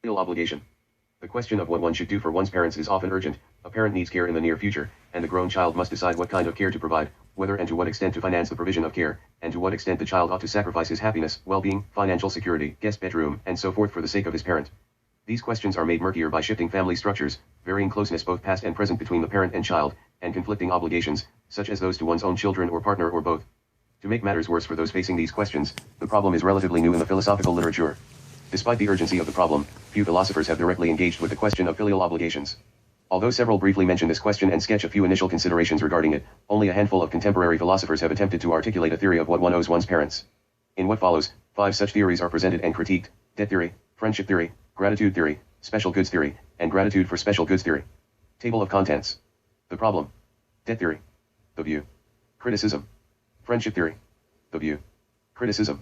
Filial obligation. The question of what one should do for one's parents is often urgent. A parent needs care in the near future, and the grown child must decide what kind of care to provide, whether and to what extent to finance the provision of care, and to what extent the child ought to sacrifice his happiness, well-being, financial security, guest bedroom, and so forth for the sake of his parent. These questions are made murkier by shifting family structures, varying closeness both past and present between the parent and child, and conflicting obligations, such as those to one's own children or partner or both. To make matters worse for those facing these questions, the problem is relatively new in the philosophical literature. Despite the urgency of the problem, few philosophers have directly engaged with the question of filial obligations. Although several briefly mention this question and sketch a few initial considerations regarding it, only a handful of contemporary philosophers have attempted to articulate a theory of what one owes one's parents. In what follows, 5 such theories are presented and critiqued: debt theory, friendship theory, gratitude theory, special goods theory, and gratitude for special goods theory. Table of contents. The problem. Debt theory. The view. Criticism. Friendship theory. The view. Criticism.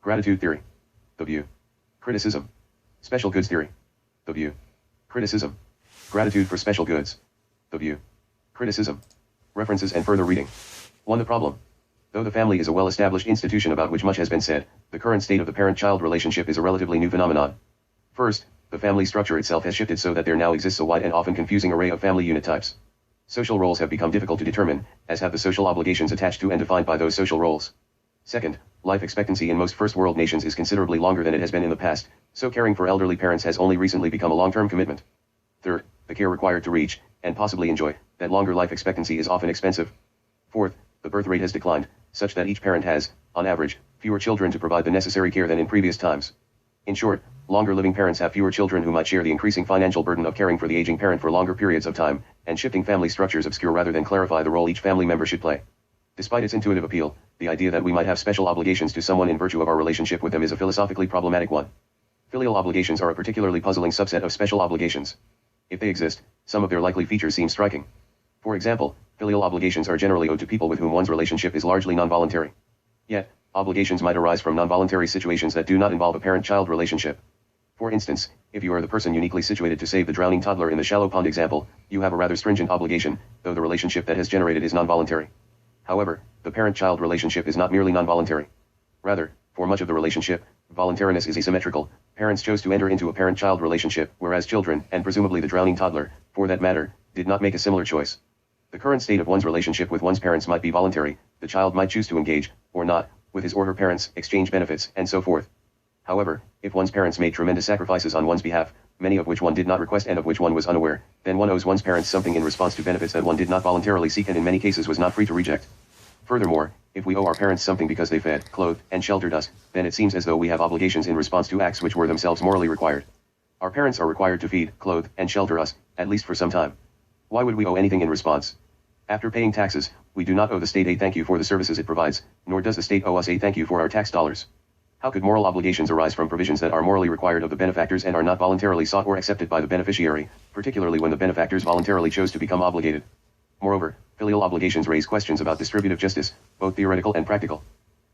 Gratitude theory. The view. Criticism. Special goods theory. The view. Criticism. Gratitude for special goods. The view. Criticism. References and further reading. 1. The problem. Though the family is a well-established institution about which much has been said, the current state of the parent-child relationship is a relatively new phenomenon. First, the family structure itself has shifted so that there now exists a wide and often confusing array of family unit types. Social roles have become difficult to determine, as have the social obligations attached to and defined by those social roles. Second, life expectancy in most first-world nations is considerably longer than it has been in the past, so caring for elderly parents has only recently become a long-term commitment. Third, the care required to reach, and possibly enjoy, that longer life expectancy is often expensive. Fourth, the birth rate has declined, such that each parent has, on average, fewer children to provide the necessary care than in previous times. In short, longer-living parents have fewer children who might share the increasing financial burden of caring for the aging parent for longer periods of time, and shifting family structures obscure rather than clarify the role each family member should play. Despite its intuitive appeal, the idea that we might have special obligations to someone in virtue of our relationship with them is a philosophically problematic one. Filial obligations are a particularly puzzling subset of special obligations. If they exist, some of their likely features seem striking. For example, filial obligations are generally owed to people with whom one's relationship is largely non-voluntary. Yet, obligations might arise from non-voluntary situations that do not involve a parent-child relationship. For instance, if you are the person uniquely situated to save the drowning toddler in the shallow pond example, you have a rather stringent obligation, though the relationship that has generated is non-voluntary. However, the parent-child relationship is not merely non-voluntary. Rather, for much of the relationship, voluntariness is asymmetrical. Parents chose to enter into a parent-child relationship, whereas children, and presumably the drowning toddler, for that matter, did not make a similar choice. The current state of one's relationship with one's parents might be voluntary, the child might choose to engage, or not, with his or her parents, exchange benefits, and so forth. However, if one's parents made tremendous sacrifices on one's behalf, many of which one did not request and of which one was unaware, then one owes one's parents something in response to benefits that one did not voluntarily seek and in many cases was not free to reject. Furthermore, if we owe our parents something because they fed, clothed, and sheltered us, then it seems as though we have obligations in response to acts which were themselves morally required. Our parents are required to feed, clothe, and shelter us, at least for some time. Why would we owe anything in response? After paying taxes, we do not owe the state a thank you for the services it provides, nor does the state owe us a thank you for our tax dollars. How could moral obligations arise from provisions that are morally required of the benefactors and are not voluntarily sought or accepted by the beneficiary, particularly when the benefactors voluntarily chose to become obligated? Moreover, filial obligations raise questions about distributive justice, both theoretical and practical.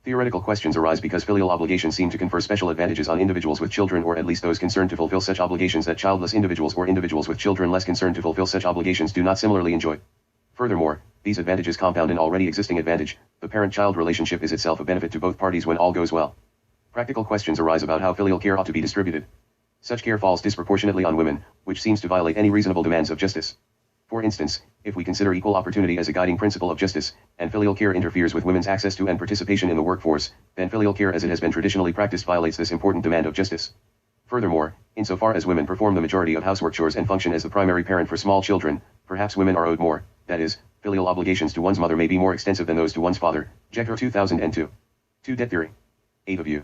Theoretical questions arise because filial obligations seem to confer special advantages on individuals with children, or at least those concerned to fulfill such obligations, that childless individuals or individuals with children less concerned to fulfill such obligations do not similarly enjoy. Furthermore, these advantages compound an already existing advantage. The parent-child relationship is itself a benefit to both parties when all goes well. Practical questions arise about how filial care ought to be distributed. Such care falls disproportionately on women, which seems to violate any reasonable demands of justice. For instance, if we consider equal opportunity as a guiding principle of justice, and filial care interferes with women's access to and participation in the workforce, then filial care as it has been traditionally practiced violates this important demand of justice. Furthermore, insofar as women perform the majority of housework chores and function as the primary parent for small children, perhaps women are owed more, that is, filial obligations to one's mother may be more extensive than those to one's father. Jeter 2002. 2. Debt theory. 8 of you.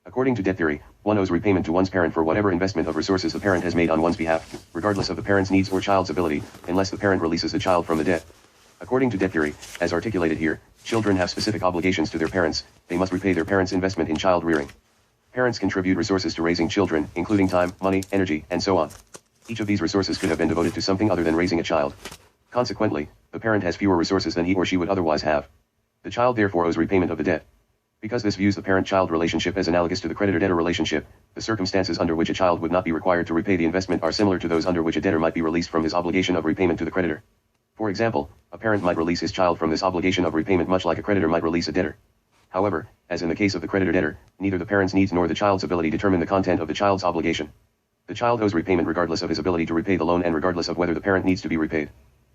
According to debt theory, one owes repayment to one's parent for whatever investment of resources the parent has made on one's behalf, regardless of the parent's needs or child's ability, unless the parent releases the child from the debt. According to debt theory, as articulated here, children have specific obligations to their parents. They must repay their parents' investment in child rearing. Parents contribute resources to raising children, including time, money, energy, and so on. Each of these resources could have been devoted to something other than raising a child. Consequently, the parent has fewer resources than he or she would otherwise have. The child therefore owes repayment of the debt. Because this views the parent-child relationship as analogous to the creditor-debtor relationship, the circumstances under which a child would not be required to repay the investment are similar to those under which a debtor might be released from his obligation of repayment to the creditor. For example, a parent might release his child from this obligation of repayment much like a creditor might release a debtor. However, as in the case of the creditor-debtor, neither the parent's needs nor the child's ability determine the content of the child's obligation. The child owes repayment regardless of his ability to repay the loan and regardless of whether the parent needs to be repaid.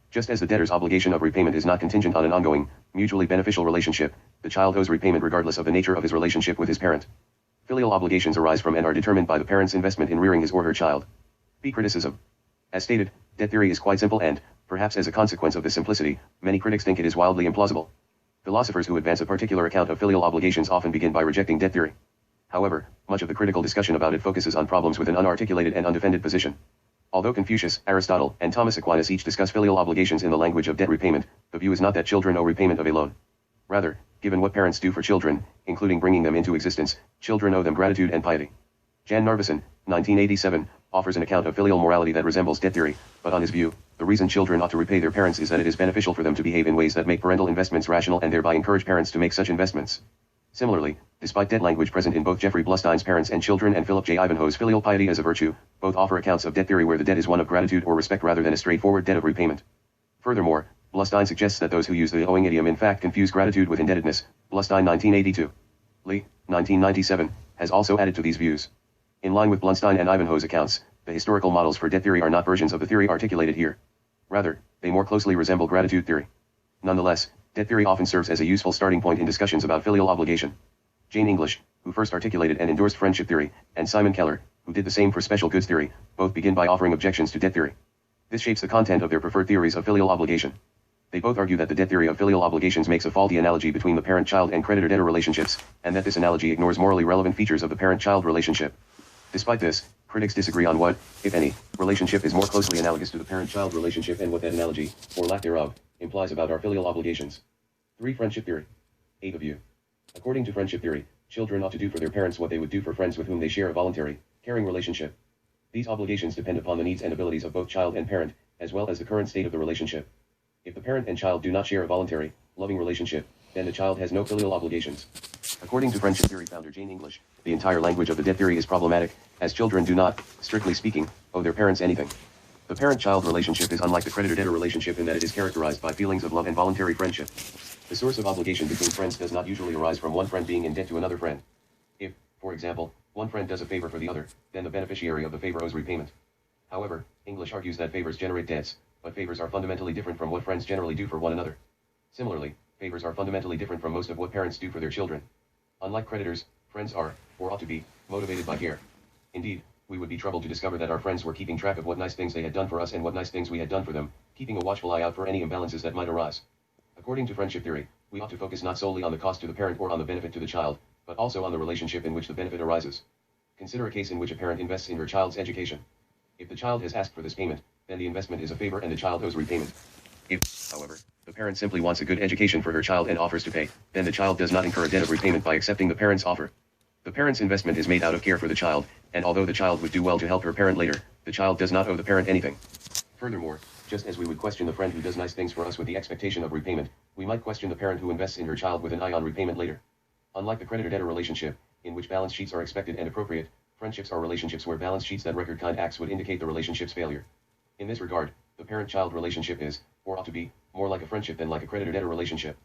Just as the debtor's obligation of repayment is not contingent on an ongoing, mutually beneficial relationship, the child owes repayment regardless of the nature of his relationship with his parent. Filial obligations arise from and are determined by the parent's investment in rearing his or her child. B. Criticism. As stated, debt theory is quite simple and, perhaps as a consequence of this simplicity, many critics think it is wildly implausible. Philosophers who advance a particular account of filial obligations often begin by rejecting debt theory. However, much of the critical discussion about it focuses on problems with an unarticulated and undefended position. Although Confucius, Aristotle, and Thomas Aquinas each discuss filial obligations in the language of debt repayment, the view is not that children owe repayment of a loan. Rather, given what parents do for children, including bringing them into existence, children owe them gratitude and piety. Jan Narveson, 1987, offers an account of filial morality that resembles debt theory, but on his view, the reason children ought to repay their parents is that it is beneficial for them to behave in ways that make parental investments rational and thereby encourage parents to make such investments. Similarly, despite debt language present in both Jeffrey Blustein's Parents and Children and Philip J. Ivanhoe's Filial Piety as a Virtue, both offer accounts of debt theory where the debt is one of gratitude or respect rather than a straightforward debt of repayment. Furthermore, Blustein suggests that those who use the owing idiom in fact confuse gratitude with indebtedness. Blustein 1982. Lee, 1997, has also added to these views. In line with Blunstein and Ivanhoe's accounts, the historical models for debt theory are not versions of the theory articulated here. Rather, they more closely resemble gratitude theory. Nonetheless, debt theory often serves as a useful starting point in discussions about filial obligation. Jane English, who first articulated and endorsed friendship theory, and Simon Keller, who did the same for special goods theory, both begin by offering objections to debt theory. This shapes the content of their preferred theories of filial obligation. They both argue that the debt theory of filial obligations makes a faulty analogy between the parent-child and creditor-debtor relationships, and that this analogy ignores morally relevant features of the parent-child relationship. Despite this, critics disagree on what, if any, relationship is more closely analogous to the parent-child relationship and what that analogy, or lack thereof, implies about our filial obligations. 3. Friendship theory. 8 of you. According to friendship theory, children ought to do for their parents what they would do for friends with whom they share a voluntary, caring relationship. These obligations depend upon the needs and abilities of both child and parent, as well as the current state of the relationship. If the parent and child do not share a voluntary, loving relationship, then the child has no filial obligations. According to friendship theory founder Jane English, the entire language of the debt theory is problematic, as children do not, strictly speaking, owe their parents anything. The parent-child relationship is unlike the creditor-debtor relationship in that it is characterized by feelings of love and voluntary friendship. The source of obligation between friends does not usually arise from one friend being in debt to another friend. If, for example, one friend does a favor for the other, then the beneficiary of the favor owes repayment. However, English argues that favors generate debts, but favors are fundamentally different from what friends generally do for one another. Similarly, favors are fundamentally different from most of what parents do for their children. Unlike creditors, friends are, or ought to be, motivated by care. Indeed, we would be troubled to discover that our friends were keeping track of what nice things they had done for us and what nice things we had done for them, keeping a watchful eye out for any imbalances that might arise. According to friendship theory, we ought to focus not solely on the cost to the parent or on the benefit to the child, but also on the relationship in which the benefit arises. Consider a case in which a parent invests in her child's education. If the child has asked for this payment, then the investment is a favor and the child owes repayment. If, however, the parent simply wants a good education for her child and offers to pay, then the child does not incur a debt of repayment by accepting the parent's offer. The parent's investment is made out of care for the child, and although the child would do well to help her parent later, the child does not owe the parent anything. Furthermore, just as we would question the friend who does nice things for us with the expectation of repayment, we might question the parent who invests in her child with an eye on repayment later. Unlike the creditor-debtor relationship, in which balance sheets are expected and appropriate, friendships are relationships where balance sheets that record kind acts would indicate the relationship's failure. In this regard, the parent-child relationship is, or ought to be, more like a friendship than like a creditor-debtor relationship.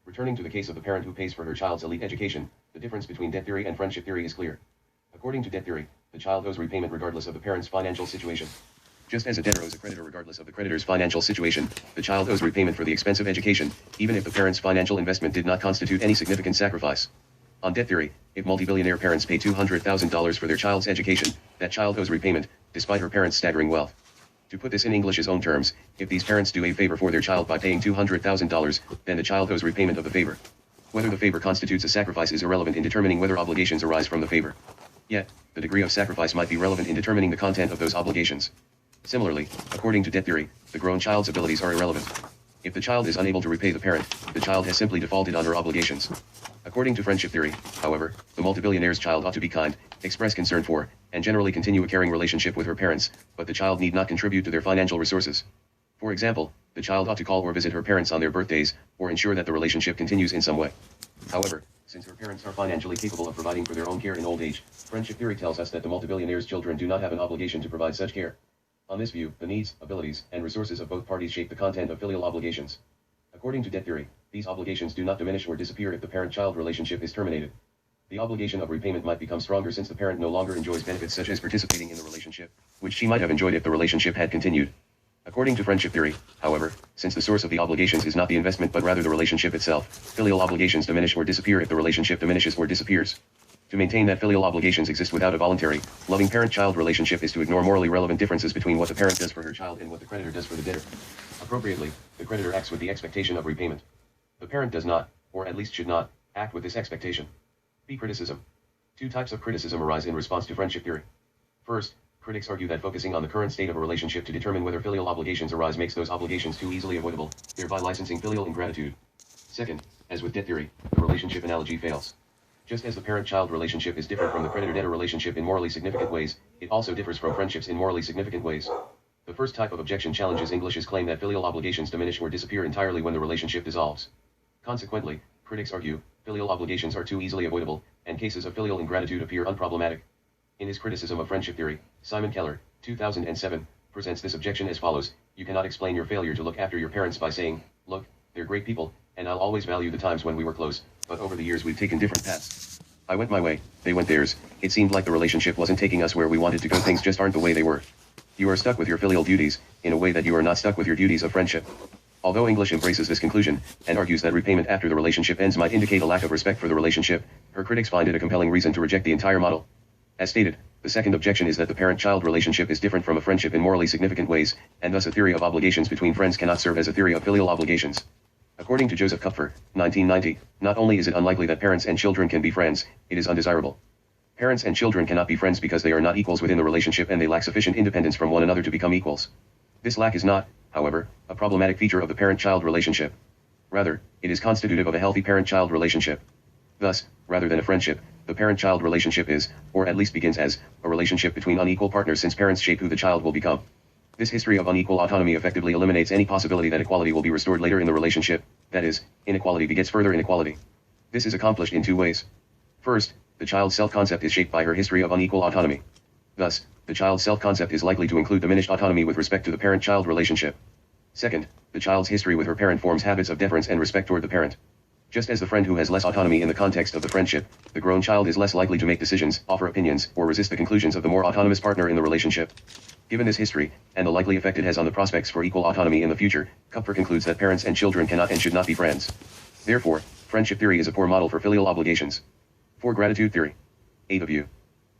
Returning to the case of the parent who pays for her child's elite education, the difference between debt theory and friendship theory is clear. According to debt theory, the child owes repayment regardless of the parent's financial situation. Just as a debtor owes a creditor regardless of the creditor's financial situation, the child owes repayment for the expense of education, even if the parent's financial investment did not constitute any significant sacrifice. On debt theory, if multi-billionaire parents pay $200,000 for their child's education, that child owes repayment, despite her parents' staggering wealth. To put this in English's own terms, if these parents do a favor for their child by paying $200,000, then the child owes repayment of the favor. Whether the favor constitutes a sacrifice is irrelevant in determining whether obligations arise from the favor. Yet, the degree of sacrifice might be relevant in determining the content of those obligations. Similarly, according to debt theory, the grown child's abilities are irrelevant. If the child is unable to repay the parent, the child has simply defaulted on her obligations. According to friendship theory, however, the multi-billionaire's child ought to be kind, express concern for, and generally continue a caring relationship with her parents, but the child need not contribute to their financial resources. For example, the child ought to call or visit her parents on their birthdays, or ensure that the relationship continues in some way. However, since her parents are financially capable of providing for their own care in old age, friendship theory tells us that the multi-billionaire's children do not have an obligation to provide such care. On this view, the needs, abilities, and resources of both parties shape the content of filial obligations. According to debt theory, these obligations do not diminish or disappear if the parent-child relationship is terminated. The obligation of repayment might become stronger since the parent no longer enjoys benefits such as participating in the relationship, which she might have enjoyed if the relationship had continued. According to friendship theory, however, since the source of the obligations is not the investment but rather the relationship itself, filial obligations diminish or disappear if the relationship diminishes or disappears. To maintain that filial obligations exist without a voluntary, loving parent-child relationship is to ignore morally relevant differences between what the parent does for her child and what the creditor does for the debtor. Appropriately, the creditor acts with the expectation of repayment. The parent does not, or at least should not, act with this expectation. B. Criticism. Two types of criticism arise in response to friendship theory. First, critics argue that focusing on the current state of a relationship to determine whether filial obligations arise makes those obligations too easily avoidable, thereby licensing filial ingratitude. Second, as with debt theory, the relationship analogy fails. Just as the parent-child relationship is different from the creditor-debtor relationship in morally significant ways, it also differs from friendships in morally significant ways. The first type of objection challenges English's claim that filial obligations diminish or disappear entirely when the relationship dissolves. Consequently, critics argue, filial obligations are too easily avoidable, and cases of filial ingratitude appear unproblematic. In his criticism of friendship theory, Simon Keller, 2007, presents this objection as follows: you cannot explain your failure to look after your parents by saying, look, they're great people, and I'll always value the times when we were close, but over the years we've taken different paths. I went my way, they went theirs, it seemed like the relationship wasn't taking us where we wanted to go, things just aren't the way they were. You are stuck with your filial duties, in a way that you are not stuck with your duties of friendship. Although English embraces this conclusion, and argues that repayment after the relationship ends might indicate a lack of respect for the relationship, her critics find it a compelling reason to reject the entire model. As stated, the second objection is that the parent-child relationship is different from a friendship in morally significant ways, and thus a theory of obligations between friends cannot serve as a theory of filial obligations. According to Joseph Kupfer, 1990, not only is it unlikely that parents and children can be friends, it is undesirable. Parents and children cannot be friends because they are not equals within the relationship and they lack sufficient independence from one another to become equals. This lack is not, however, a problematic feature of the parent-child relationship. Rather, it is constitutive of a healthy parent-child relationship. Thus, rather than a friendship, the parent-child relationship is, or at least begins as, a relationship between unequal partners since parents shape who the child will become. This history of unequal autonomy effectively eliminates any possibility that equality will be restored later in the relationship, that is, inequality begets further inequality. This is accomplished in two ways. First, the child's self-concept is shaped by her history of unequal autonomy. Thus, the child's self-concept is likely to include diminished autonomy with respect to the parent-child relationship. Second, the child's history with her parent forms habits of deference and respect toward the parent. Just as the friend who has less autonomy in the context of the friendship, the grown child is less likely to make decisions, offer opinions, or resist the conclusions of the more autonomous partner in the relationship. Given this history, and the likely effect it has on the prospects for equal autonomy in the future, Kupfer concludes that parents and children cannot and should not be friends. Therefore, friendship theory is a poor model for filial obligations. 4. Gratitude theory. 8 of you.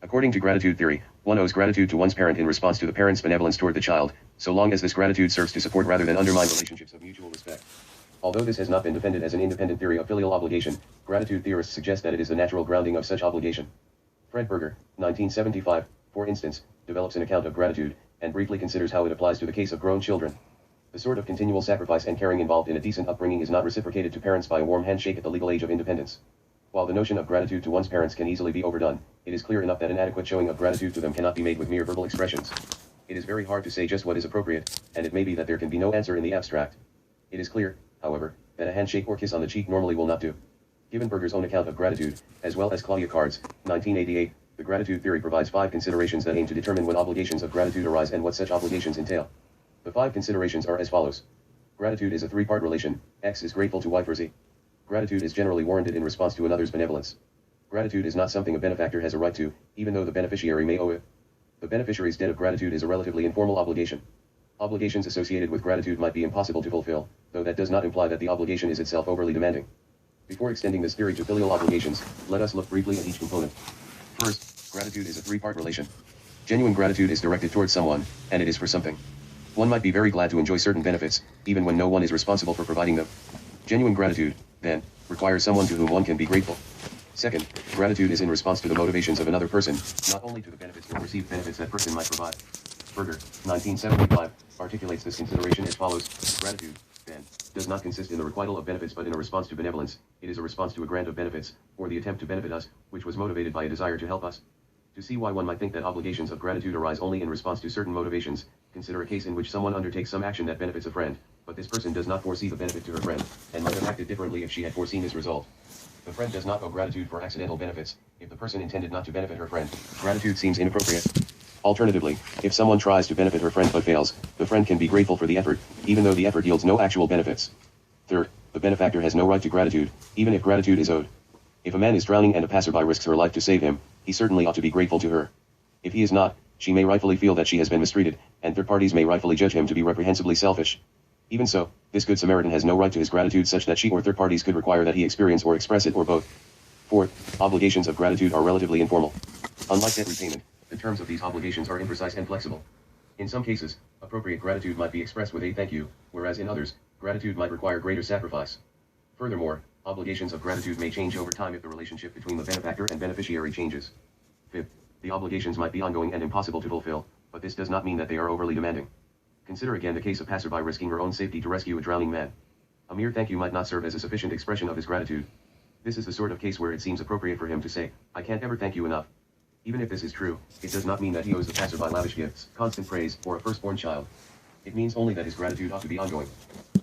According to gratitude theory, one owes gratitude to one's parent in response to the parent's benevolence toward the child, so long as this gratitude serves to support rather than undermine relationships of mutual respect. Although this has not been defended as an independent theory of filial obligation, gratitude theorists suggest that it is the natural grounding of such obligation. Fred Berger, 1975, for instance, develops an account of gratitude, and briefly considers how it applies to the case of grown children. The sort of continual sacrifice and caring involved in a decent upbringing is not reciprocated to parents by a warm handshake at the legal age of independence. While the notion of gratitude to one's parents can easily be overdone, it is clear enough that an adequate showing of gratitude to them cannot be made with mere verbal expressions. It is very hard to say just what is appropriate, and it may be that there can be no answer in the abstract. It is clear, however, that a handshake or kiss on the cheek normally will not do. Given Berger's own account of gratitude, as well as Claudia Card's, 1988, the gratitude theory provides 5 considerations that aim to determine when obligations of gratitude arise and what such obligations entail. The 5 considerations are as follows. Gratitude is a 3-part relation. X is grateful to Y for Z. Gratitude is generally warranted in response to another's benevolence. Gratitude is not something a benefactor has a right to, even though the beneficiary may owe it. The beneficiary's debt of gratitude is a relatively informal obligation. Obligations associated with gratitude might be impossible to fulfill, though that does not imply that the obligation is itself overly demanding. Before extending this theory to filial obligations, let us look briefly at each component. First, gratitude is a 3-part relation. Genuine gratitude is directed towards someone, and it is for something. One might be very glad to enjoy certain benefits, even when no one is responsible for providing them. Genuine gratitude, then, requires someone to whom one can be grateful. Second, gratitude is in response to the motivations of another person, not only to the benefits or perceived benefits that person might provide. Berger, 1975, articulates this consideration as follows. Gratitude, then, does not consist in the requital of benefits but in a response to benevolence. It is a response to a grant of benefits, or the attempt to benefit us, which was motivated by a desire to help us. To see why one might think that obligations of gratitude arise only in response to certain motivations, consider a case in which someone undertakes some action that benefits a friend, but this person does not foresee the benefit to her friend, and might have acted differently if she had foreseen this result. The friend does not owe gratitude for accidental benefits. If the person intended not to benefit her friend, gratitude seems inappropriate. Alternatively, if someone tries to benefit her friend but fails, the friend can be grateful for the effort, even though the effort yields no actual benefits. Third, the benefactor has no right to gratitude, even if gratitude is owed. If a man is drowning and a passerby risks her life to save him, he certainly ought to be grateful to her. If he is not, she may rightfully feel that she has been mistreated, and third parties may rightfully judge him to be reprehensibly selfish. Even so, this good Samaritan has no right to his gratitude such that she or third parties could require that he experience or express it or both. Fourth, obligations of gratitude are relatively informal. Unlike debt repayment, the terms of these obligations are imprecise and flexible. In some cases, appropriate gratitude might be expressed with a thank you, whereas in others, gratitude might require greater sacrifice. Furthermore, obligations of gratitude may change over time if the relationship between the benefactor and beneficiary changes. Fifth, the obligations might be ongoing and impossible to fulfill, but this does not mean that they are overly demanding. Consider again the case of passerby risking her own safety to rescue a drowning man. A mere thank you might not serve as a sufficient expression of his gratitude. This is the sort of case where it seems appropriate for him to say, "I can't ever thank you enough." Even if this is true, it does not mean that he owes the passerby lavish gifts, constant praise, or a firstborn child. It means only that his gratitude ought to be ongoing.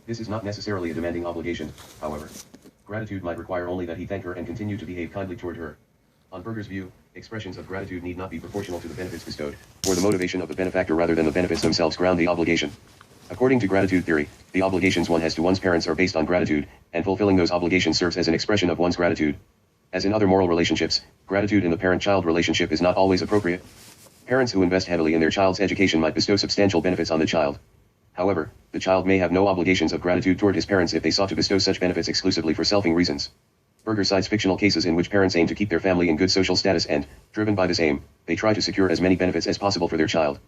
This is not necessarily a demanding obligation, however. Gratitude might require only that he thank her and continue to behave kindly toward her. On Berger's view, expressions of gratitude need not be proportional to the benefits bestowed, or the motivation of the benefactor rather than the benefits themselves ground the obligation. According to gratitude theory, the obligations one has to one's parents are based on gratitude, and fulfilling those obligations serves as an expression of one's gratitude. As in other moral relationships, gratitude in the parent-child relationship is not always appropriate. Parents who invest heavily in their child's education might bestow substantial benefits on the child. However, the child may have no obligations of gratitude toward his parents if they sought to bestow such benefits exclusively for selfing reasons. Berger cites fictional cases in which parents aim to keep their family in good social status and, driven by this aim, they try to secure as many benefits as possible for their child.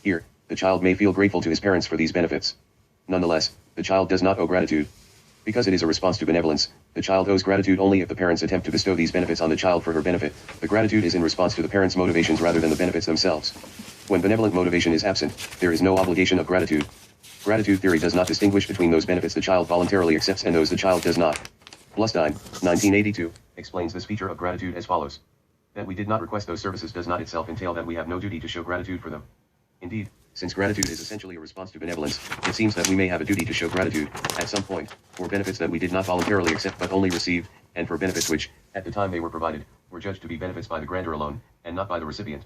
Here, the child may feel grateful to his parents for these benefits. Nonetheless, the child does not owe gratitude. Because it is a response to benevolence, the child owes gratitude only if the parents attempt to bestow these benefits on the child for her benefit. The gratitude is in response to the parents' motivations rather than the benefits themselves. When benevolent motivation is absent, there is no obligation of gratitude. Gratitude theory does not distinguish between those benefits the child voluntarily accepts and those the child does not. Blustine, 1982, explains this feature of gratitude as follows. That we did not request those services does not itself entail that we have no duty to show gratitude for them. Indeed, since gratitude is essentially a response to benevolence, it seems that we may have a duty to show gratitude, at some point, for benefits that we did not voluntarily accept but only received, and for benefits which, at the time they were provided, were judged to be benefits by the grantor alone, and not by the recipient.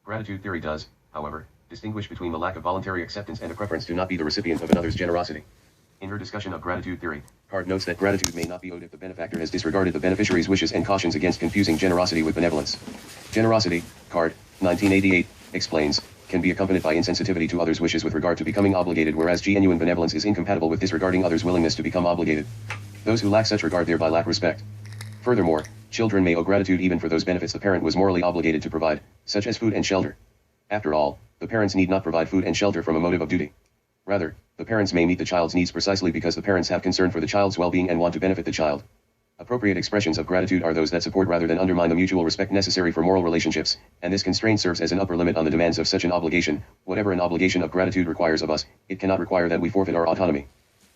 Gratitude theory does, however, distinguish between the lack of voluntary acceptance and a preference to not be the recipient of another's generosity. In her discussion of gratitude theory, Card notes that gratitude may not be owed if the benefactor has disregarded the beneficiary's wishes and cautions against confusing generosity with benevolence. Generosity, Card, 1988, explains, can be accompanied by insensitivity to others' wishes with regard to becoming obligated, whereas genuine benevolence is incompatible with disregarding others' willingness to become obligated. Those who lack such regard thereby lack respect. Furthermore, children may owe gratitude even for those benefits the parent was morally obligated to provide, such as food and shelter. After all, the parents need not provide food and shelter from a motive of duty. Rather, the parents may meet the child's needs precisely because the parents have concern for the child's well-being and want to benefit the child. Appropriate expressions of gratitude are those that support rather than undermine the mutual respect necessary for moral relationships, and this constraint serves as an upper limit on the demands of such an obligation. Whatever an obligation of gratitude requires of us, it cannot require that we forfeit our autonomy.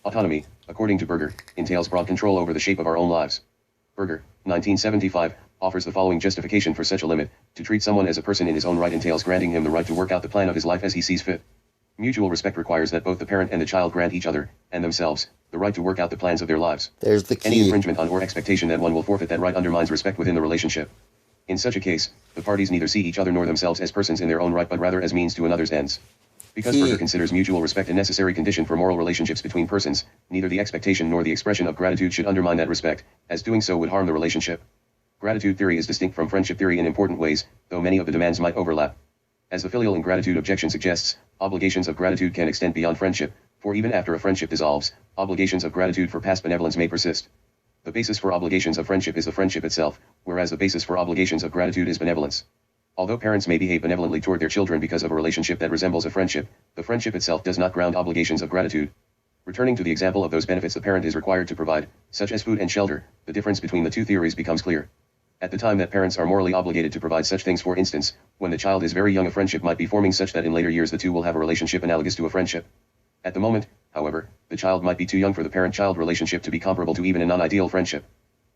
Autonomy, according to Berger, entails broad control over the shape of our own lives. Berger, 1975, offers the following justification for such a limit: to treat someone as a person in his own right entails granting him the right to work out the plan of his life as he sees fit. Mutual respect requires that both the parent and the child grant each other, and themselves, the right to work out the plans of their lives. There's the key. Any infringement on or expectation that one will forfeit that right undermines respect within the relationship. In such a case, the parties neither see each other nor themselves as persons in their own right but rather as means to another's ends. Because Berger considers mutual respect a necessary condition for moral relationships between persons, neither the expectation nor the expression of gratitude should undermine that respect, as doing so would harm the relationship. Gratitude theory is distinct from friendship theory in important ways, though many of the demands might overlap. As the filial ingratitude objection suggests, obligations of gratitude can extend beyond friendship, for even after a friendship dissolves, obligations of gratitude for past benevolence may persist. The basis for obligations of friendship is the friendship itself, whereas the basis for obligations of gratitude is benevolence. Although parents may behave benevolently toward their children because of a relationship that resembles a friendship, the friendship itself does not ground obligations of gratitude. Returning to the example of those benefits the parent is required to provide, such as food and shelter, the difference between the two theories becomes clear. At the time that parents are morally obligated to provide such things, for instance, when the child is very young, a friendship might be forming such that in later years the two will have a relationship analogous to a friendship. At the moment, however, the child might be too young for the parent-child relationship to be comparable to even a non-ideal friendship.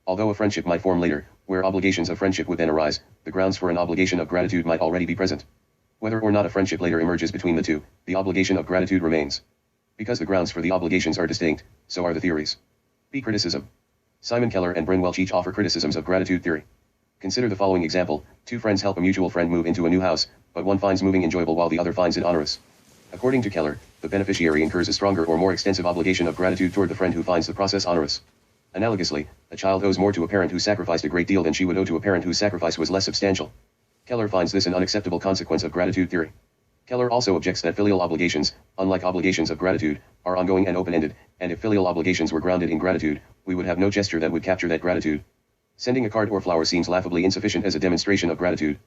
Although a friendship might form later, where obligations of friendship would then arise, the grounds for an obligation of gratitude might already be present. Whether or not a friendship later emerges between the two, the obligation of gratitude remains. Because the grounds for the obligations are distinct, so are the theories. B. Criticism. Simon Keller and Bryn Welch each offer criticisms of gratitude theory. Consider the following example: two friends help a mutual friend move into a new house, but one finds moving enjoyable while the other finds it onerous. According to Keller, the beneficiary incurs a stronger or more extensive obligation of gratitude toward the friend who finds the process onerous. Analogously, a child owes more to a parent who sacrificed a great deal than she would owe to a parent whose sacrifice was less substantial. Keller finds this an unacceptable consequence of gratitude theory. Keller also objects that filial obligations, unlike obligations of gratitude, are ongoing and open-ended, and if filial obligations were grounded in gratitude, we would have no gesture that would capture that gratitude. Sending a card or flower seems laughably insufficient as a demonstration of gratitude.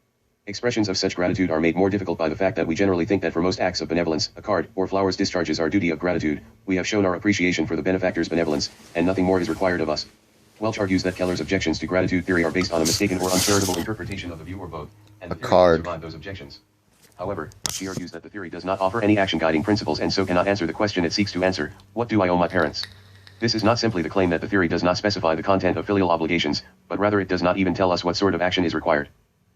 Expressions of such gratitude are made more difficult by the fact that we generally think that for most acts of benevolence, a card or flowers discharges our duty of gratitude. We have shown our appreciation for the benefactor's benevolence, and nothing more is required of us. Welch argues that Keller's objections to gratitude theory are based on a mistaken or uncharitable interpretation of the view or both, and the theory does survive those objections. However, she argues that the theory does not offer any action-guiding principles and so cannot answer the question it seeks to answer: what do I owe my parents? This is not simply the claim that the theory does not specify the content of filial obligations, but rather it does not even tell us what sort of action is required.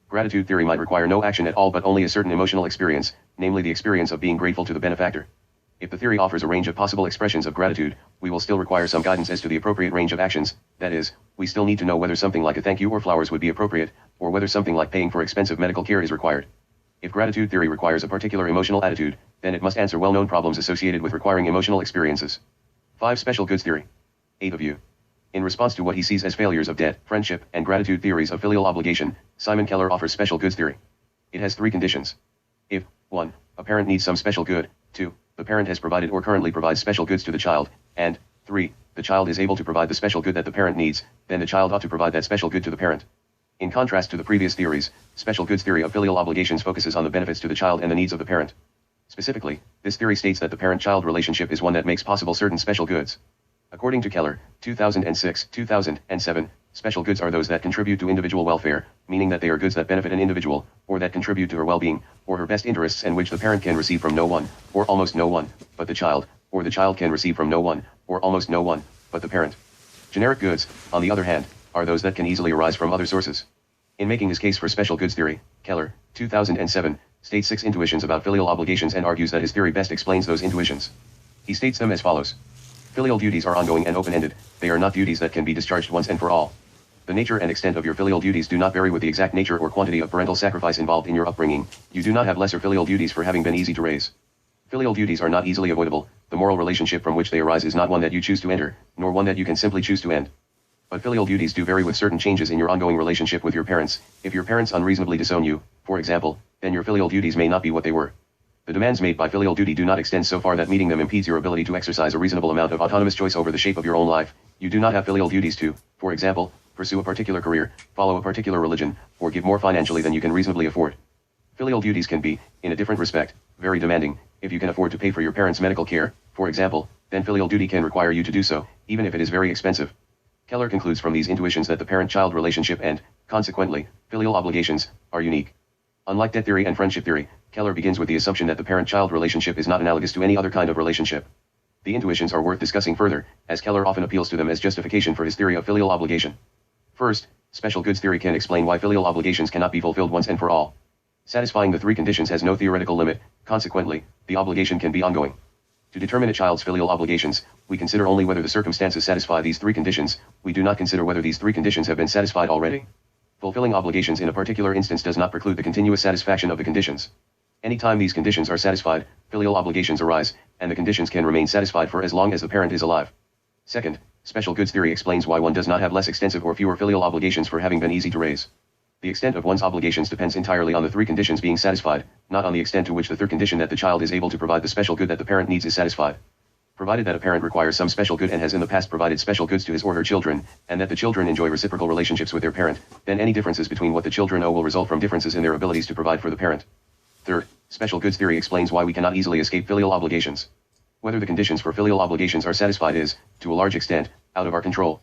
Gratitude theory might require no action at all but only a certain emotional experience, namely the experience of being grateful to the benefactor. If the theory offers a range of possible expressions of gratitude, we will still require some guidance as to the appropriate range of actions. That is, we still need to know whether something like a thank you or flowers would be appropriate, or whether something like paying for expensive medical care is required. If gratitude theory requires a particular emotional attitude, then it must answer well-known problems associated with requiring emotional experiences. 5. Special goods theory. 8 of you. In response to what he sees as failures of debt, friendship, and gratitude theories of filial obligation, Simon Keller offers special goods theory. It has 3 conditions. If 1. A parent needs some special good, 2. The parent has provided or currently provides special goods to the child, and 3. The child is able to provide the special good that the parent needs, then the child ought to provide that special good to the parent. In contrast to the previous theories, special goods theory of filial obligations focuses on the benefits to the child and the needs of the parent. Specifically, this theory states that the parent-child relationship is one that makes possible certain special goods. According to Keller, 2006-2007, special goods are those that contribute to individual welfare, meaning that they are goods that benefit an individual, or that contribute to her well-being, or her best interests, and which the parent can receive from no one, or almost no one, but the child, or the child can receive from no one, or almost no one, but the parent. Generic goods, on the other hand, are those that can easily arise from other sources. In making his case for special goods theory, Keller, 2007, states 6 intuitions about filial obligations and argues that his theory best explains those intuitions. He states them as follows. Filial duties are ongoing and open-ended, they are not duties that can be discharged once and for all. The nature and extent of your filial duties do not vary with the exact nature or quantity of parental sacrifice involved in your upbringing. You do not have lesser filial duties for having been easy to raise. Filial duties are not easily avoidable, the moral relationship from which they arise is not one that you choose to enter, nor one that you can simply choose to end. But filial duties do vary with certain changes in your ongoing relationship with your parents. If your parents unreasonably disown you, for example, then your filial duties may not be what they were. The demands made by filial duty do not extend so far that meeting them impedes your ability to exercise a reasonable amount of autonomous choice over the shape of your own life. You do not have filial duties to, for example, pursue a particular career, follow a particular religion, or give more financially than you can reasonably afford. Filial duties can be, in a different respect, very demanding. If you can afford to pay for your parents' medical care, for example, then filial duty can require you to do so, even if it is very expensive. Keller concludes from these intuitions that the parent-child relationship and, consequently, filial obligations, are unique. Unlike debt theory and friendship theory, Keller begins with the assumption that the parent-child relationship is not analogous to any other kind of relationship. The intuitions are worth discussing further, as Keller often appeals to them as justification for his theory of filial obligation. First, special goods theory can explain why filial obligations cannot be fulfilled once and for all. Satisfying the 3 conditions has no theoretical limit, consequently, the obligation can be ongoing. To determine a child's filial obligations, we consider only whether the circumstances satisfy these 3 conditions, we do not consider whether these 3 conditions have been satisfied already. Fulfilling obligations in a particular instance does not preclude the continuous satisfaction of the conditions. Anytime these conditions are satisfied, filial obligations arise, and the conditions can remain satisfied for as long as the parent is alive. Second, special goods theory explains why one does not have less extensive or fewer filial obligations for having been easy to raise. The extent of one's obligations depends entirely on the 3 conditions being satisfied, not on the extent to which the 3rd condition that the child is able to provide the special good that the parent needs is satisfied. Provided that a parent requires some special good and has in the past provided special goods to his or her children, and that the children enjoy reciprocal relationships with their parent, then any differences between what the children owe will result from differences in their abilities to provide for the parent. Third, special goods theory explains why we cannot easily escape filial obligations. Whether the conditions for filial obligations are satisfied is, to a large extent, out of our control.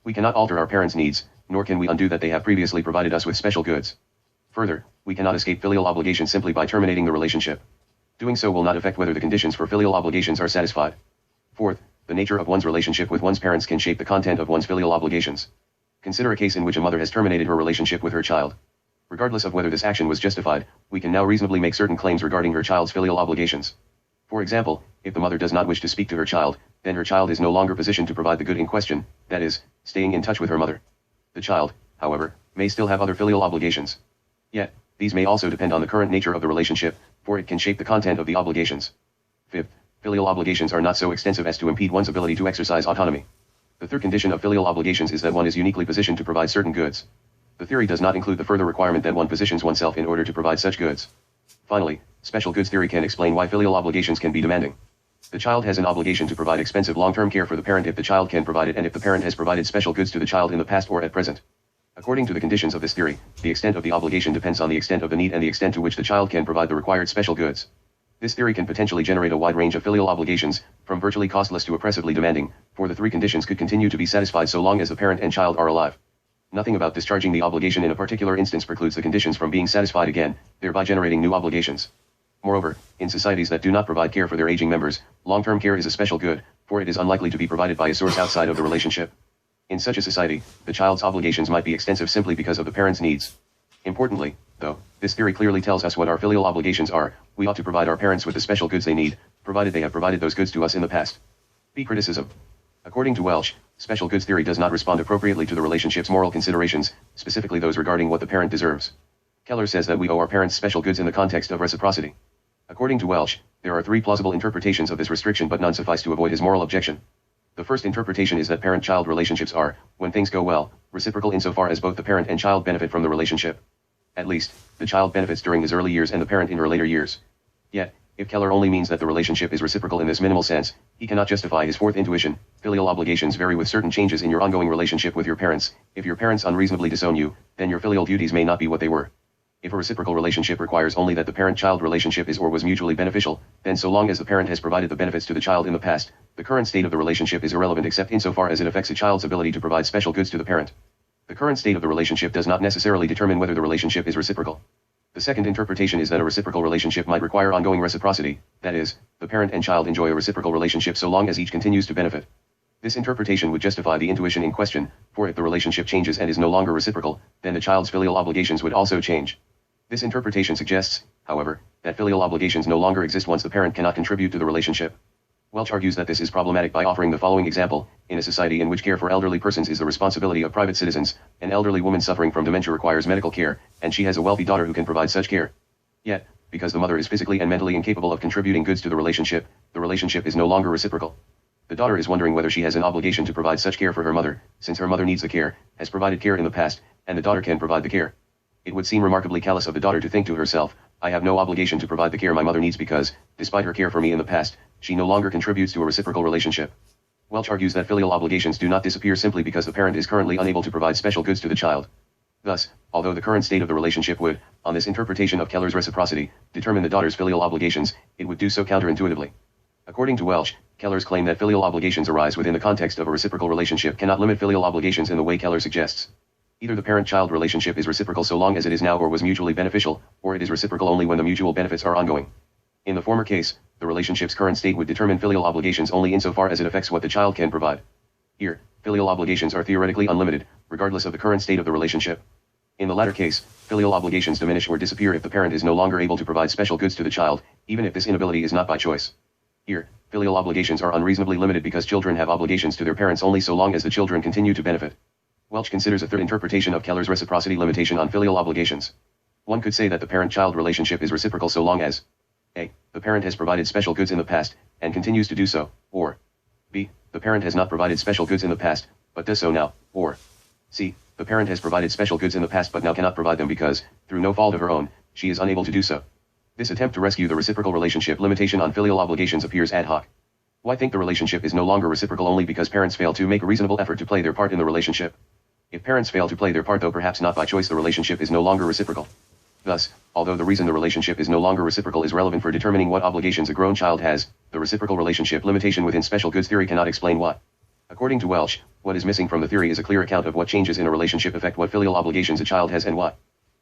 We cannot alter our parents' needs, nor can we undo that they have previously provided us with special goods. Further, we cannot escape filial obligation simply by terminating the relationship. Doing so will not affect whether the conditions for filial obligations are satisfied. Fourth, the nature of one's relationship with one's parents can shape the content of one's filial obligations. Consider a case in which a mother has terminated her relationship with her child. Regardless of whether this action was justified, we can now reasonably make certain claims regarding her child's filial obligations. For example, if the mother does not wish to speak to her child, then her child is no longer positioned to provide the good in question, that is, staying in touch with her mother. The child, however, may still have other filial obligations. Yet, these may also depend on the current nature of the relationship, for it can shape the content of the obligations. Fifth, filial obligations are not so extensive as to impede one's ability to exercise autonomy. The third condition of filial obligations is that one is uniquely positioned to provide certain goods. The theory does not include the further requirement that one positions oneself in order to provide such goods. Finally, special goods theory can explain why filial obligations can be demanding. The child has an obligation to provide expensive long-term care for the parent if the child can provide it and if the parent has provided special goods to the child in the past or at present. According to the conditions of this theory, the extent of the obligation depends on the extent of the need and the extent to which the child can provide the required special goods. This theory can potentially generate a wide range of filial obligations, from virtually costless to oppressively demanding, for the three conditions could continue to be satisfied so long as the parent and child are alive. Nothing about discharging the obligation in a particular instance precludes the conditions from being satisfied again, thereby generating new obligations. Moreover, in societies that do not provide care for their aging members, long-term care is a special good, for it is unlikely to be provided by a source outside of the relationship. In such a society, the child's obligations might be extensive simply because of the parent's needs. Importantly, though, this theory clearly tells us what our filial obligations are. We ought to provide our parents with the special goods they need, provided they have provided those goods to us in the past. B. Criticism. According to Welch, special goods theory does not respond appropriately to the relationship's moral considerations, specifically those regarding what the parent deserves. Keller says that we owe our parents special goods in the context of reciprocity. According to Welch, there are three plausible interpretations of this restriction, but none suffice to avoid his moral objection. The first interpretation is that parent-child relationships are, when things go well, reciprocal insofar as both the parent and child benefit from the relationship. At least, the child benefits during his early years and the parent in her later years. Yet, if Keller only means that the relationship is reciprocal in this minimal sense, he cannot justify his fourth intuition. Filial obligations vary with certain changes in your ongoing relationship with your parents. If your parents unreasonably disown you, then your filial duties may not be what they were. If a reciprocal relationship requires only that the parent-child relationship is or was mutually beneficial, then so long as the parent has provided the benefits to the child in the past, the current state of the relationship is irrelevant except insofar as it affects a child's ability to provide special goods to the parent. The current state of the relationship does not necessarily determine whether the relationship is reciprocal. The second interpretation is that a reciprocal relationship might require ongoing reciprocity, that is, the parent and child enjoy a reciprocal relationship so long as each continues to benefit. This interpretation would justify the intuition in question, for if the relationship changes and is no longer reciprocal, then the child's filial obligations would also change. This interpretation suggests, however, that filial obligations no longer exist once the parent cannot contribute to the relationship. Welch argues that this is problematic by offering the following example: in a society in which care for elderly persons is the responsibility of private citizens, an elderly woman suffering from dementia requires medical care, and she has a wealthy daughter who can provide such care. Yet, because the mother is physically and mentally incapable of contributing goods to the relationship is no longer reciprocal. The daughter is wondering whether she has an obligation to provide such care for her mother, since her mother needs the care, has provided care in the past, and the daughter can provide the care. It would seem remarkably callous of the daughter to think to herself, I have no obligation to provide the care my mother needs because, despite her care for me in the past, she no longer contributes to a reciprocal relationship. Welch argues that filial obligations do not disappear simply because the parent is currently unable to provide special goods to the child. Thus, although the current state of the relationship would, on this interpretation of Keller's reciprocity, determine the daughter's filial obligations, it would do so counterintuitively. According to Welch, Keller's claim that filial obligations arise within the context of a reciprocal relationship cannot limit filial obligations in the way Keller suggests. Either the parent-child relationship is reciprocal so long as it is now or was mutually beneficial, or it is reciprocal only when the mutual benefits are ongoing. In the former case, the relationship's current state would determine filial obligations only insofar as it affects what the child can provide. Here, filial obligations are theoretically unlimited, regardless of the current state of the relationship. In the latter case, filial obligations diminish or disappear if the parent is no longer able to provide special goods to the child, even if this inability is not by choice. Here, filial obligations are unreasonably limited because children have obligations to their parents only so long as the children continue to benefit. Welch considers a third interpretation of Keller's reciprocity limitation on filial obligations. One could say that the parent-child relationship is reciprocal so long as a. The parent has provided special goods in the past, and continues to do so, or b. The parent has not provided special goods in the past, but does so now, or c. The parent has provided special goods in the past but now cannot provide them because, through no fault of her own, she is unable to do so. This attempt to rescue the reciprocal relationship limitation on filial obligations appears ad hoc. Why think the relationship is no longer reciprocal only because parents fail to make a reasonable effort to play their part in the relationship? If parents fail to play their part, though perhaps not by choice, the relationship is no longer reciprocal. Thus, although the reason the relationship is no longer reciprocal is relevant for determining what obligations a grown child has, the reciprocal relationship limitation within special goods theory cannot explain what. According to Welch, what is missing from the theory is a clear account of what changes in a relationship affect what filial obligations a child has and why.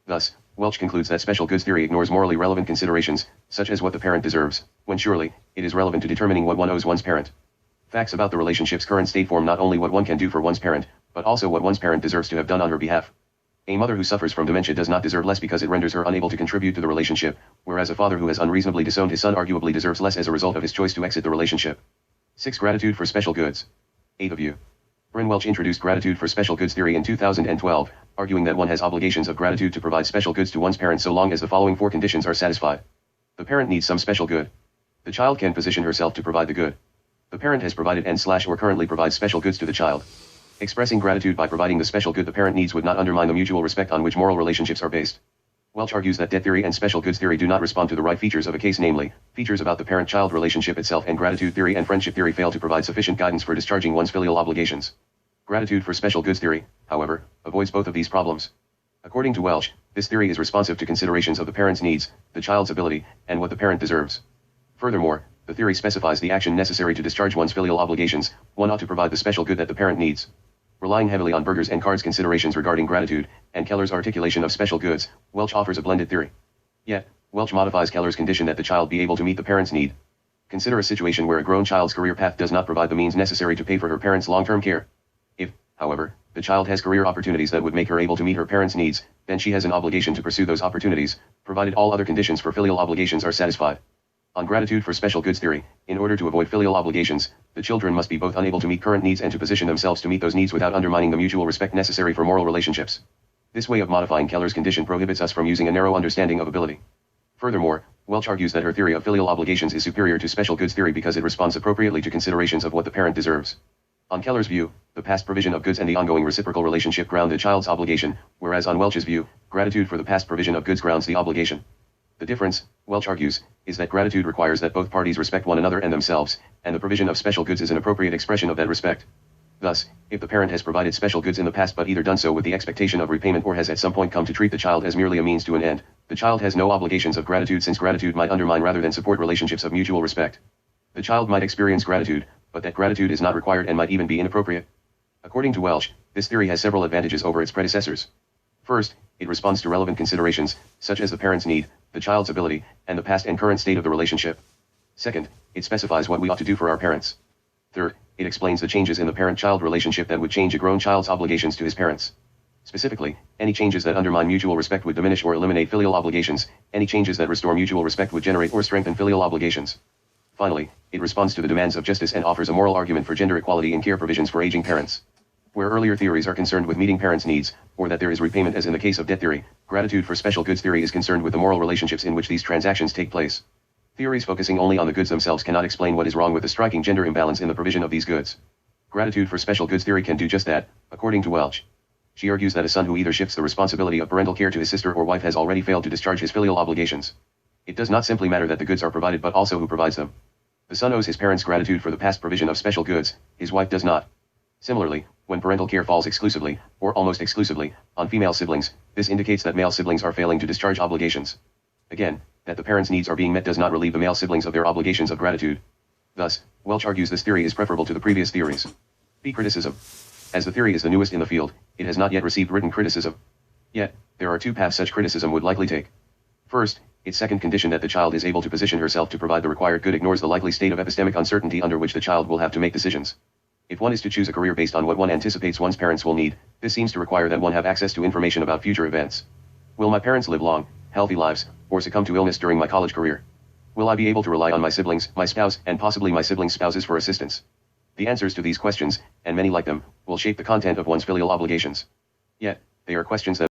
Thus, Welch concludes that special goods theory ignores morally relevant considerations, such as what the parent deserves, when surely, it is relevant to determining what one owes one's parent. Facts about the relationship's current state form not only what one can do for one's parent, but also what one's parent deserves to have done on her behalf. A mother who suffers from dementia does not deserve less because it renders her unable to contribute to the relationship, whereas a father who has unreasonably disowned his son arguably deserves less as a result of his choice to exit the relationship. 6. Gratitude for special goods. 8 of you. Bryn Welch introduced gratitude for special goods theory in 2012, arguing that one has obligations of gratitude to provide special goods to one's parent so long as the following 4 conditions are satisfied. The parent needs some special good. The child can position herself to provide the good. The parent has provided and/or currently provides special goods to the child. Expressing gratitude by providing the special good the parent needs would not undermine the mutual respect on which moral relationships are based. Welch argues that debt theory and special goods theory do not respond to the right features of a case, namely, features about the parent-child relationship itself, and gratitude theory and friendship theory fail to provide sufficient guidance for discharging one's filial obligations. Gratitude for special goods theory, however, avoids both of these problems. According to Welch, this theory is responsive to considerations of the parent's needs, the child's ability, and what the parent deserves. Furthermore, the theory specifies the action necessary to discharge one's filial obligations. One ought to provide the special good that the parent needs. Relying heavily on Berger's and Card's considerations regarding gratitude, and Keller's articulation of special goods, Welch offers a blended theory. Yet, Welch modifies Keller's condition that the child be able to meet the parent's need. Consider a situation where a grown child's career path does not provide the means necessary to pay for her parents' long-term care. If, however, the child has career opportunities that would make her able to meet her parents' needs, then she has an obligation to pursue those opportunities, provided all other conditions for filial obligations are satisfied. On gratitude for special goods theory, in order to avoid filial obligations, the children must be both unable to meet current needs and to position themselves to meet those needs without undermining the mutual respect necessary for moral relationships. This way of modifying Keller's condition prohibits us from using a narrow understanding of ability. Furthermore, Welch argues that her theory of filial obligations is superior to special goods theory because it responds appropriately to considerations of what the parent deserves. On Keller's view, the past provision of goods and the ongoing reciprocal relationship ground the child's obligation, whereas on Welch's view, gratitude for the past provision of goods grounds the obligation. The difference, Welch argues, is that gratitude requires that both parties respect one another and themselves, and the provision of special goods is an appropriate expression of that respect. Thus, if the parent has provided special goods in the past but either done so with the expectation of repayment or has at some point come to treat the child as merely a means to an end, the child has no obligations of gratitude, since gratitude might undermine rather than support relationships of mutual respect. The child might experience gratitude, but that gratitude is not required and might even be inappropriate. According to Welch, this theory has several advantages over its predecessors. First, it responds to relevant considerations, such as the parent's need, the child's ability, and the past and current state of the relationship. Second, it specifies what we ought to do for our parents. Third, it explains the changes in the parent-child relationship that would change a grown child's obligations to his parents. Specifically, any changes that undermine mutual respect would diminish or eliminate filial obligations, any changes that restore mutual respect would generate or strengthen filial obligations. Finally, it responds to the demands of justice and offers a moral argument for gender equality in care provisions for aging parents. Where earlier theories are concerned with meeting parents' needs, or that there is repayment as in the case of debt theory, gratitude for special goods theory is concerned with the moral relationships in which these transactions take place. Theories focusing only on the goods themselves cannot explain what is wrong with the striking gender imbalance in the provision of these goods. Gratitude for special goods theory can do just that, according to Welch. She argues that a son who either shifts the responsibility of parental care to his sister or wife has already failed to discharge his filial obligations. It does not simply matter that the goods are provided but also who provides them. The son owes his parents gratitude for the past provision of special goods, his wife does not. Similarly, when parental care falls exclusively, or almost exclusively, on female siblings, this indicates that male siblings are failing to discharge obligations. Again, that the parents' needs are being met does not relieve the male siblings of their obligations of gratitude. Thus, Welch argues this theory is preferable to the previous theories. B. Criticism. As the theory is the newest in the field, it has not yet received written criticism. Yet, there are two paths such criticism would likely take. First, its second condition that the child is able to position herself to provide the required good ignores the likely state of epistemic uncertainty under which the child will have to make decisions. If one is to choose a career based on what one anticipates one's parents will need, this seems to require that one have access to information about future events. Will my parents live long, healthy lives, or succumb to illness during my college career? Will I be able to rely on my siblings, my spouse, and possibly my siblings' spouses for assistance? The answers to these questions, and many like them, will shape the content of one's filial obligations. Yet, they are questions that